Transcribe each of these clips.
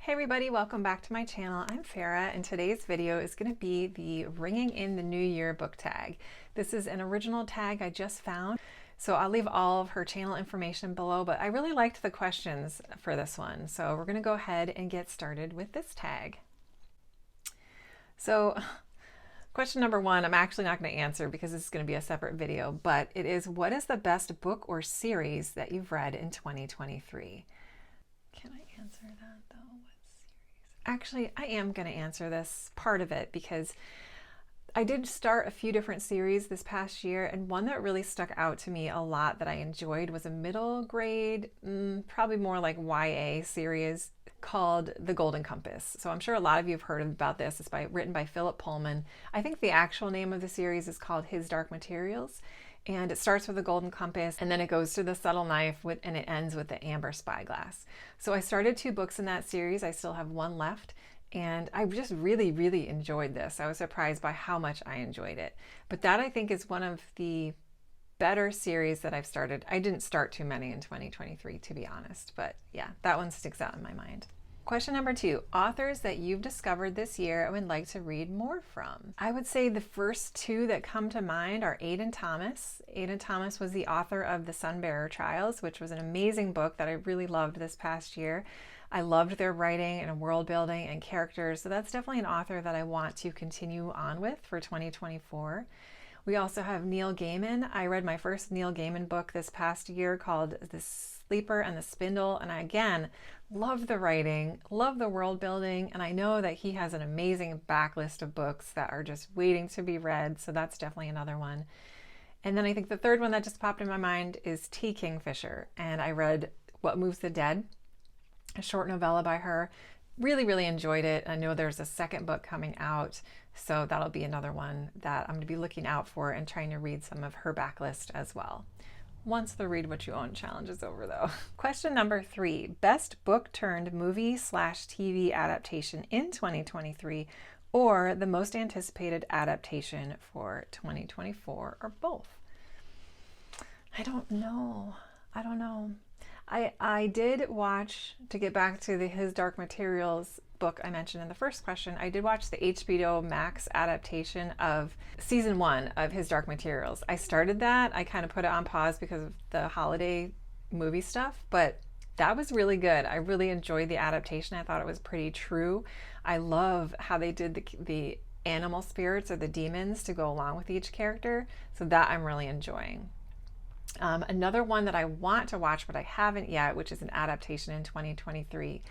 Hey everybody, welcome back to my channel. I'm Farah and today's video is going to be the Ringing in the New Year book tag. This is an original tag I just found, so I'll leave all of her channel information below, but I really liked the questions for this one. So we're going to go ahead and get started with this tag. So question number one, I'm actually not going to answer because this is going to be a separate video, but it is, what is the best book or series that you've read in 2023? Can I answer that though? Actually, I am going to answer this part of it because I did start a few different series this past year, and one that really stuck out to me a lot that I enjoyed was a middle grade, probably more like YA series called The Golden Compass. So I'm sure a lot of you have heard about this. It's written by Philip Pullman. I think the actual name of the series is called His Dark Materials. And it starts with the golden compass, and then it goes to the subtle knife, and it ends with the amber spyglass. So I started 2 books in that series. I still have 1 left, and I just really enjoyed this. I was surprised by how much I enjoyed it. But that, I think, is one of the better series that I've started. I didn't start too many in 2023, to be honest, but yeah, that one sticks out in my mind. Question number 2, authors that you've discovered this year and would like to read more from. I would say the first 2 that come to mind are Aidan Thomas. Aidan Thomas was the author of The Sunbearer Trials, which was an amazing book that I really loved this past year. I loved their writing and world building and characters, so that's definitely an author that I want to continue on with for 2024. We also have Neil Gaiman. I read my first Neil Gaiman book this past year called The Sleeper and the Spindle, and I again love the writing, love the world building, and I know that he has an amazing backlist of books that are just waiting to be read, so that's definitely another one. And then I think the third one that just popped in my mind is T. Kingfisher, and I read What Moves the Dead, a short novella by her. Really enjoyed it. I know there's a second book coming out, so that'll be another one that I'm going to be looking out for and trying to read some of her backlist as well. Once the Read What You Own challenge is over though. Question number 3, best book turned movie/TV adaptation in 2023, or the most anticipated adaptation for 2024, or both. I don't know. I did watch, to get back to the His Dark Materials book I mentioned in the first question, I did watch the HBO Max adaptation of season 1 of His Dark Materials. I started that. I kind of put it on pause because of the holiday movie stuff, but that was really good. I really enjoyed the adaptation. I thought it was pretty true. I love how they did the animal spirits or the demons to go along with each character, so that I'm really enjoying. Another one that I want to watch but I haven't yet, which is an adaptation in 2023,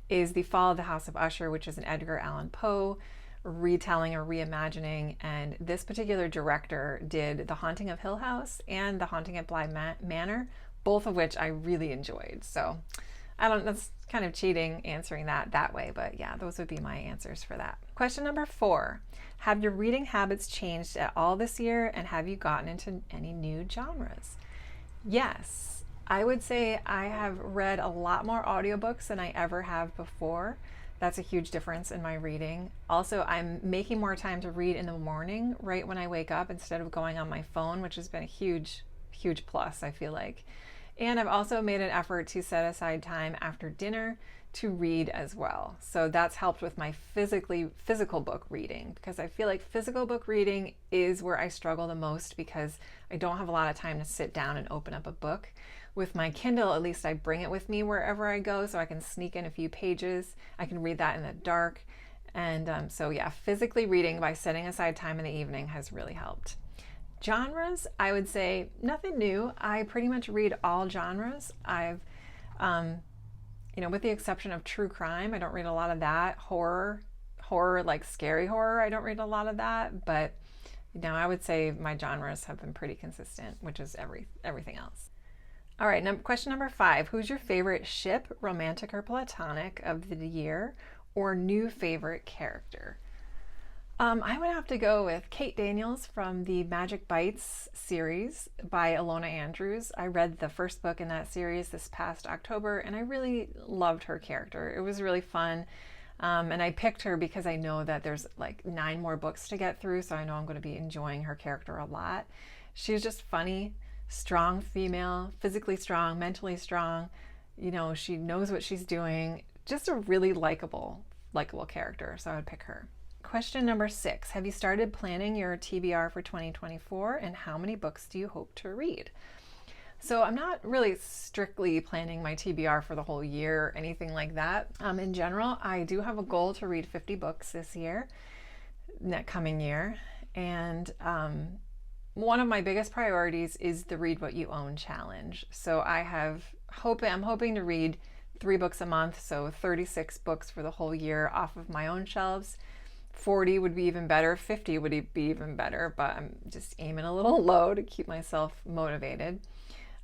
is The Fall of the House of Usher, which is an Edgar Allan Poe retelling or reimagining, and this particular director did The Haunting of Hill House and The Haunting at Bly Manor, both of which I really enjoyed. So that's kind of cheating answering that way, but yeah, those would be my answers for that. Question number 4, have your reading habits changed at all this year, and have you gotten into any new genres? Yes, I would say I have read a lot more audiobooks than I ever have before. That's a huge difference in my reading. Also, I'm making more time to read in the morning, right when I wake up, instead of going on my phone, which has been a huge plus, I feel like. And I've also made an effort to set aside time after dinner to read as well. So that's helped with my physical book reading, because I feel like physical book reading is where I struggle the most because I don't have a lot of time to sit down and open up a book. With my Kindle, at least I bring it with me wherever I go, so I can sneak in a few pages. I can read that in the dark. And so yeah, physically reading by setting aside time in the evening has really helped. Genres, I would say nothing new. I pretty much read all genres. I've, with the exception of true crime, I don't read a lot of that. Horror, like scary horror, I don't read a lot of that. But I would say my genres have been pretty consistent, which is everything else. All right, question number 5, who's your favorite ship, romantic or platonic, of the year, or new favorite character? I would have to go with Kate Daniels from the Magic Bites series by Ilona Andrews. I read the first book in that series this past October, and I really loved her character. It was really fun, and I picked her because I know that there's like 9 more books to get through, so I know I'm going to be enjoying her character a lot. She's just funny, strong female, physically strong, mentally strong. She knows what she's doing, just a really likable character. So I would pick her. Question number 6. Have you started planning your TBR for 2024, and how many books do you hope to read? So I'm not really strictly planning my TBR for the whole year or anything like that. In general, I do have a goal to read 50 books this year, coming year. And one of my biggest priorities is the Read What You Own challenge. So I'm hoping to read 3 books a month, so 36 books for the whole year off of my own shelves. 40 would be even better, 50 would be even better, but I'm just aiming a little low to keep myself motivated.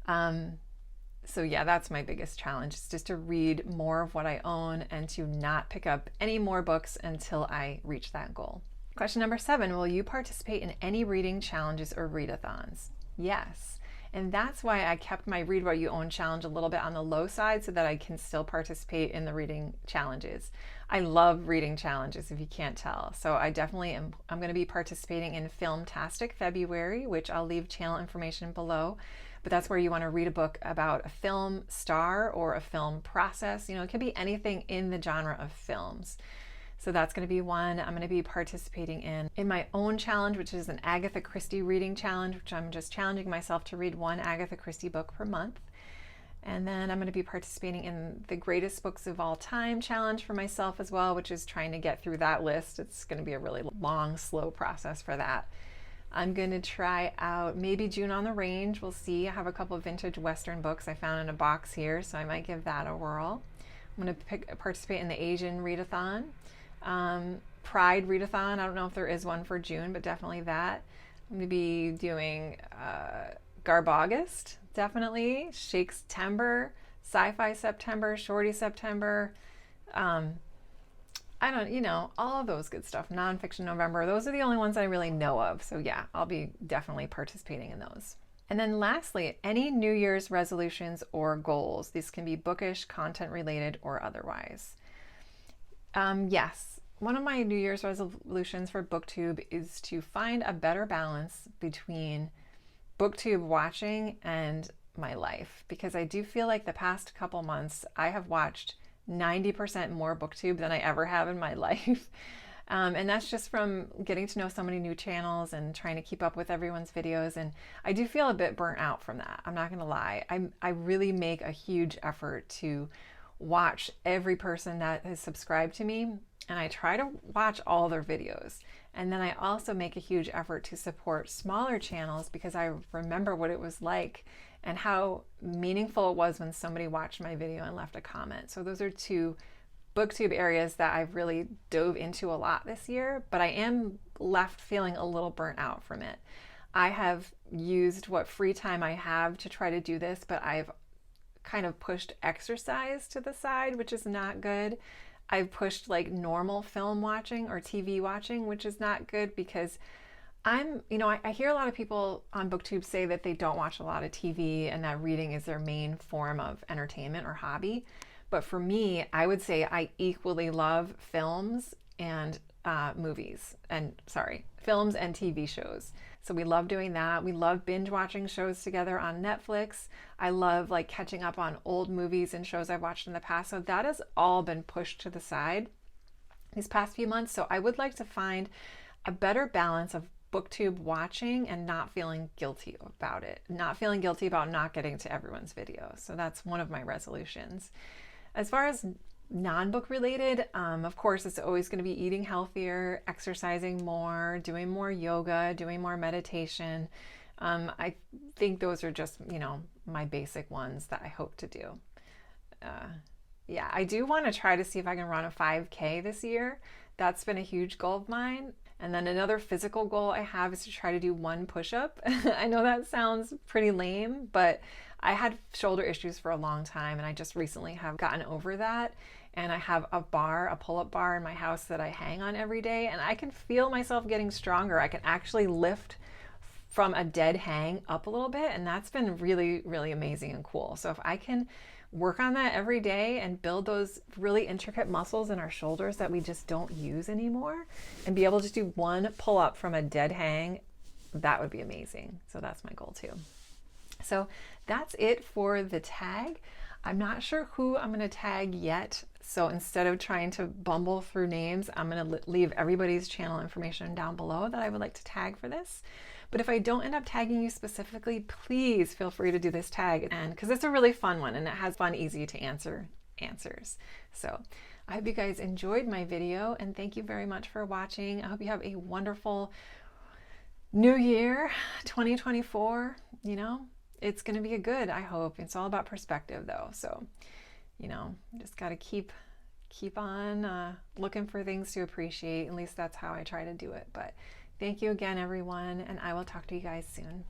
So yeah, that's my biggest challenge, is just to read more of what I own and to not pick up any more books until I reach that goal. Question number 7, will you participate in any reading challenges or readathons? Yes. And that's why I kept my Read What You Own challenge a little bit on the low side so that I can still participate in the reading challenges. I love reading challenges, if you can't tell. So I definitely I'm going to be participating in Filmtastic February, which I'll leave channel information below. But that's where you want to read a book about a film star or a film process. You know, it could be anything in the genre of films. So that's going to be one I'm going to be participating in my own challenge, which is an Agatha Christie reading challenge, which I'm just challenging myself to read 1 Agatha Christie book per month. And then I'm going to be participating in the Greatest Books of All Time challenge for myself as well, which is trying to get through that list. It's going to be a really long, slow process for that. I'm going to try out maybe June on the Range. We'll see. I have a couple of vintage Western books I found in a box here, so I might give that a whirl. I'm going to participate in the Asian readathon. Pride readathon. I don't know if there is one for June, but definitely that. I'm going to be doing Garbogust, definitely. Shakestember, Sci-Fi September, Shorty September. All of those good stuff. Nonfiction November. Those are the only ones I really know of. So yeah, I'll be definitely participating in those. And then lastly, any New Year's resolutions or goals. These can be bookish, content related, or otherwise. Yes, one of my New Year's resolutions for Booktube is to find a better balance between Booktube watching and my life, because I do feel like the past couple months I have watched 90% more Booktube than I ever have in my life. And that's just from getting to know so many new channels and trying to keep up with everyone's videos. And I do feel a bit burnt out from that. I'm not going to lie. I really make a huge effort to watch every person that has subscribed to me, and I try to watch all their videos. And then I also make a huge effort to support smaller channels, because I remember what it was like and how meaningful it was when somebody watched my video and left a comment. So those are 2 Booktube areas that I've really dove into a lot this year, but I am left feeling a little burnt out from it. I have used what free time I have to try to do this, but I've kind of pushed exercise to the side, which is not good. I've pushed like normal film watching or TV watching, which is not good, because I hear a lot of people on Booktube say that they don't watch a lot of TV and that reading is their main form of entertainment or hobby. But for me, I would say I equally love films and films and TV shows. So we love doing that. We love binge watching shows together on Netflix. I love like catching up on old movies and shows I've watched in the past. So that has all been pushed to the side these past few months. So I would like to find a better balance of Booktube watching and not feeling guilty about it. Not feeling guilty about not getting to everyone's video. So that's one of my resolutions. As far as non-book related, of course, it's always going to be eating healthier, exercising more, doing more yoga, doing more meditation. I think those are just, my basic ones that I hope to do. Yeah, I do want to try to see if I can run a 5K this year. That's been a huge goal of mine. And then another physical goal I have is to try to do 1 push-up. I know that sounds pretty lame, but I had shoulder issues for a long time, and I just recently have gotten over that. And I have a pull-up bar in my house that I hang on every day, and I can feel myself getting stronger. I can actually lift from a dead hang up a little bit, and that's been really, really amazing and cool. So if I can work on that every day and build those really intricate muscles in our shoulders that we just don't use anymore, and be able to do 1 pull-up from a dead hang, that would be amazing. So that's my goal too. So that's it for the tag. I'm not sure who I'm going to tag yet. So instead of trying to bumble through names, I'm going to leave everybody's channel information down below that I would like to tag for this. But if I don't end up tagging you specifically, please feel free to do this tag, and because it's a really fun one and it has fun, easy to answer answers. So I hope you guys enjoyed my video, and thank you very much for watching. I hope you have a wonderful new year, 2024. You know, it's going to be a good, I hope. It's all about perspective though. So, you know, just got to keep on looking for things to appreciate. At least that's how I try to do it. But thank you again, everyone, and I will talk to you guys soon.